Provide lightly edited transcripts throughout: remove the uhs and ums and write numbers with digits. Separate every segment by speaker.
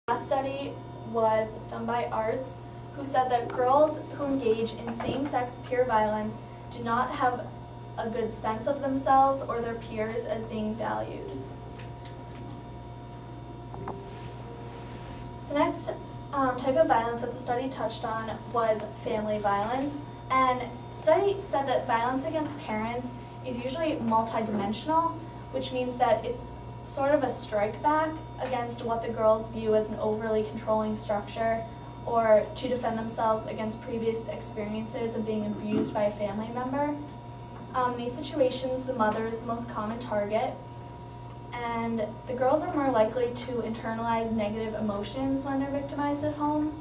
Speaker 1: Last study was done by Arts, who said that girls who engage in same-sex peer violence do not have a good sense of themselves or their peers as being valued. The next type of violence that the study touched on was family violence, and the study said that violence against parents is usually multidimensional, which means that it's sort of a strike back against what the girls view as an overly controlling structure, or to defend themselves against previous experiences of being abused by a family member. In these situations, the mother is the most common target, and the girls are more likely to internalize negative emotions when they're victimized at home,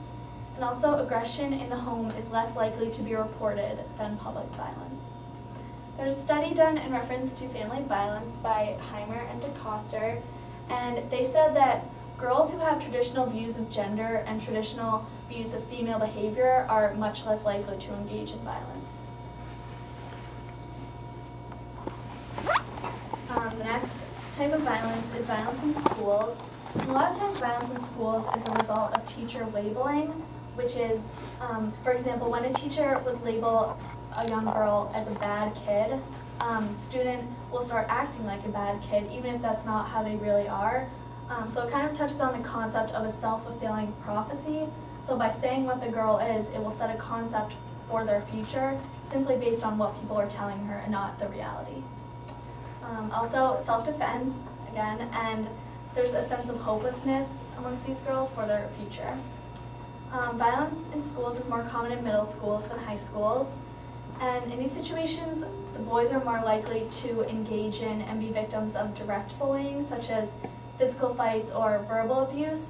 Speaker 1: and also aggression in the home is less likely to be reported than public violence. There's a study done in reference to family violence by Heimer and DeCoster, and they said that girls who have traditional views of gender and traditional views of female behavior are much less likely to engage in violence. The next type of violence is violence in schools. And a lot of times violence in schools is a result of teacher labeling, which is, for example, when a teacher would label a young girl as a bad kid, student will start acting like a bad kid, even if that's not how they really are. So it kind of touches on the concept of a self-fulfilling prophecy. So by saying what the girl is, it will set a concept for their future simply based on what people are telling her and not the reality. Also, self-defense, again, and there's a sense of hopelessness amongst these girls for their future. Violence in schools is more common in middle schools than high schools. And in these situations, the boys are more likely to engage in and be victims of direct bullying, such as physical fights or verbal abuse,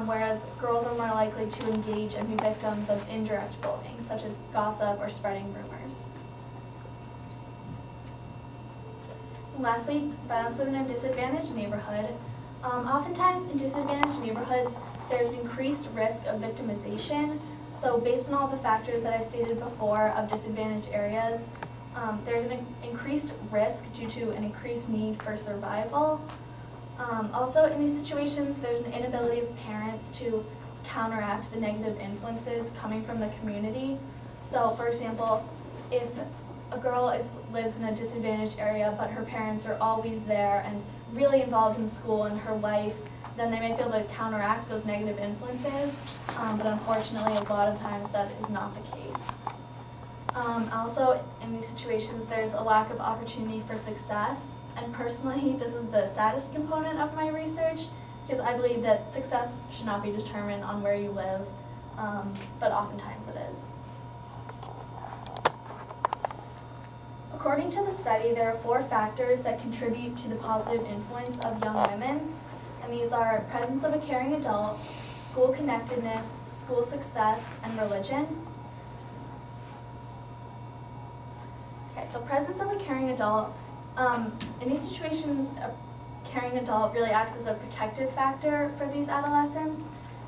Speaker 1: whereas girls are more likely to engage and be victims of indirect bullying, such as gossip or spreading rumors. And lastly, violence within a disadvantaged neighborhood. Oftentimes in disadvantaged neighborhoods, there's increased risk of victimization. So based on all the factors that I stated before of disadvantaged areas, there's an increased risk due to an increased need for survival. Also in these situations, there's an inability of parents to counteract the negative influences coming from the community. So for example, if a girl lives in a disadvantaged area, but her parents are always there and really involved in school and her life, then they may be able to counteract those negative influences, but unfortunately a lot of times that is not the case. Also in these situations there's a lack of opportunity for success, and personally this is the saddest component of my research because I believe that success should not be determined on where you live, but oftentimes it is. According to the study, there are 4 factors that contribute to the positive influence of young women, and these are presence of a caring adult, school connectedness, school success, and religion. Okay, so presence of a caring adult. In these situations, a caring adult really acts as a protective factor for these adolescents,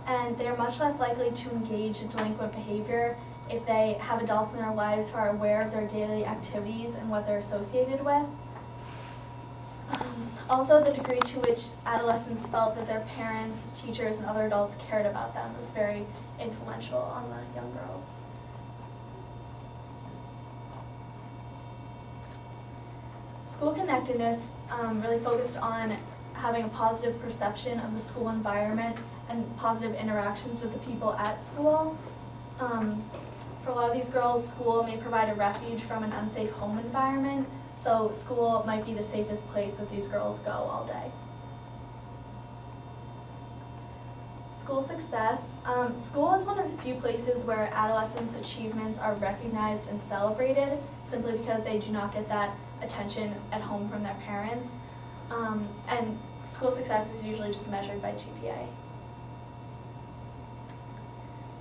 Speaker 1: and they are much less likely to engage in delinquent behavior if they have adults in their lives who are aware of their daily activities and what they're associated with. Also, the degree to which adolescents felt that their parents, teachers, and other adults cared about them was very influential on the young girls. School connectedness really focused on having a positive perception of the school environment and positive interactions with the people at school. For a lot of these girls, school may provide a refuge from an unsafe home environment, so school might be the safest place that these girls go all day. School success. School is one of the few places where adolescents' achievements are recognized and celebrated simply because they do not get that attention at home from their parents. And school success is usually just measured by GPA.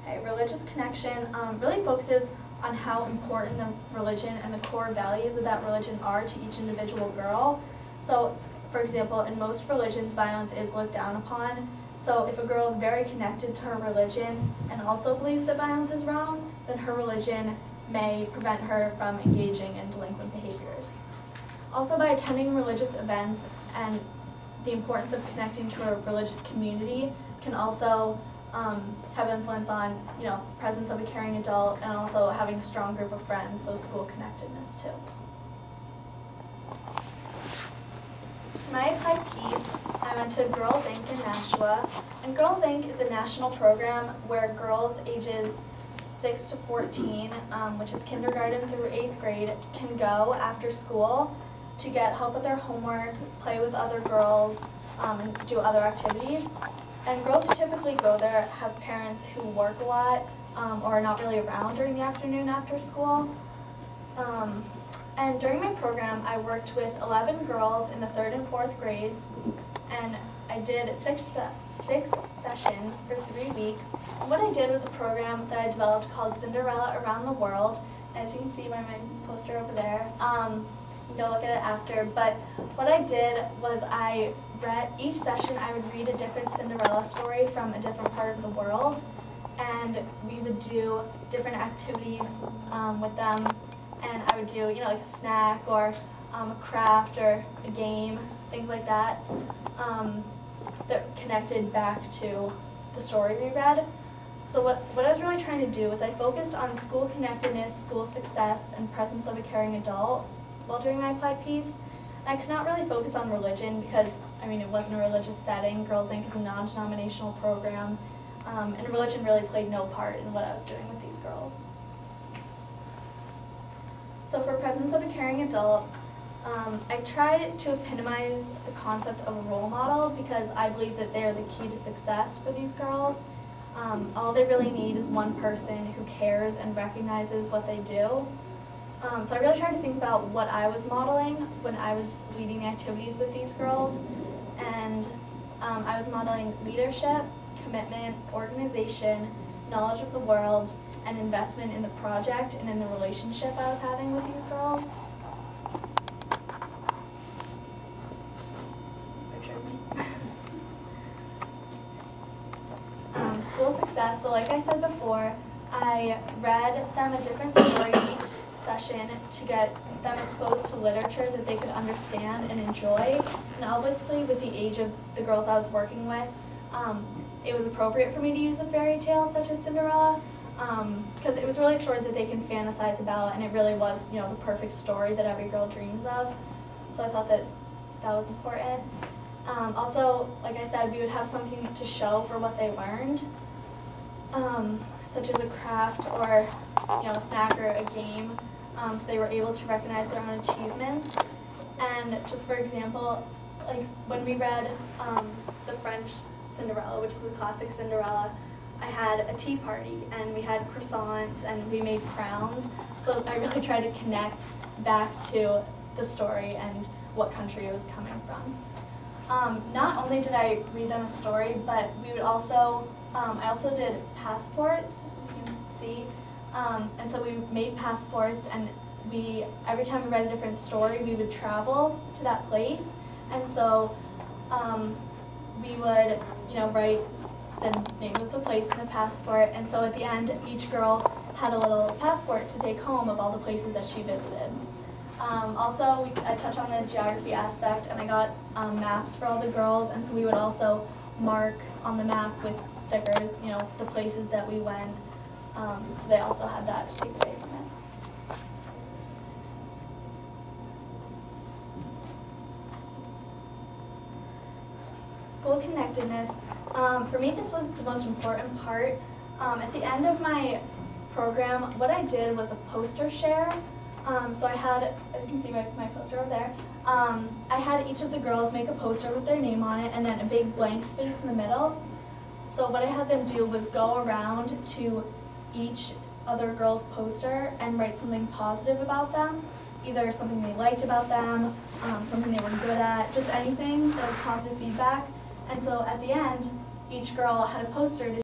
Speaker 1: Okay, religious connection really focuses on how important the religion and the core values of that religion are to each individual girl. So, for example, in most religions, violence is looked down upon. So if a girl is very connected to her religion and also believes that violence is wrong, then her religion may prevent her from engaging in delinquent behaviors. Also, by attending religious events and the importance of connecting to a religious community, can also have influence on, presence of a caring adult and also having a strong group of friends, so school connectedness too. My applied piece, I went to Girls Inc. in Nashua, and Girls Inc. is a national program where girls ages 6 to 14, which is kindergarten through 8th grade, can go after school to get help with their homework, play with other girls, and do other activities. And girls who typically go there have parents who work a lot or are not really around during the afternoon after school. And during my program, I worked with 11 girls in the 3rd and 4th grades, and I did six sessions for 3 weeks. And what I did was a program that I developed called Cinderella Around the World. As you can see by my poster over there. You can go look at it after. But what I did was I read, each session I would read a different Cinderella story from a different part of the world, and we would do different activities with them. And I would do, like a snack or a craft or a game, things like that, that connected back to the story we read. So what I was really trying to do is I focused on school connectedness, school success, and presence of a caring adult while doing my applied piece. And I could not really focus on religion because, it wasn't a religious setting. Girls Inc. is a non-denominational program, and religion really played no part in what I was doing with these girls. So for presence of a caring adult, I tried to epitomize the concept of a role model because I believe that they are the key to success for these girls. All they really need is one person who cares and recognizes what they do. So I really tried to think about what I was modeling when I was leading the activities with these girls. And I was modeling leadership, commitment, organization, knowledge of the world, and investment in the project and in the relationship I was having with these girls. School success, so like I said before, I read them a different story each session to get them exposed to literature that they could understand and enjoy. And obviously with the age of the girls I was working with, it was appropriate for me to use a fairy tale such as Cinderella, because it was really a story that they can fantasize about, and it really was, the perfect story that every girl dreams of. So I thought that was important. Also, like I said, we would have something to show for what they learned, such as a craft or a snack or a game, so they were able to recognize their own achievements. And just for example, like when we read the French Cinderella, which is the classic Cinderella, I had a tea party and we had croissants and we made crowns. So I really tried to connect back to the story and what country it was coming from. Not only did I read them a story, but we would also, I also did passports, as you can see. And so we made passports, and every time we read a different story, we would travel to that place. And so we would, write the name of the place in the passport. And so at the end, each girl had a little passport to take home of all the places that she visited. Also, I touched on the geography aspect, and I got maps for all the girls, and so we would also mark on the map with stickers, the places that we went, so they also had that to take away from it. School connectedness. For me, this was the most important part. At the end of my program, what I did was a poster share. So I had, as you can see my poster over there, I had each of the girls make a poster with their name on it and then a big blank space in the middle. So what I had them do was go around to each other girl's poster and write something positive about them, either something they liked about them, something they were good at, just anything that was positive feedback. And so at the end, each girl had a poster to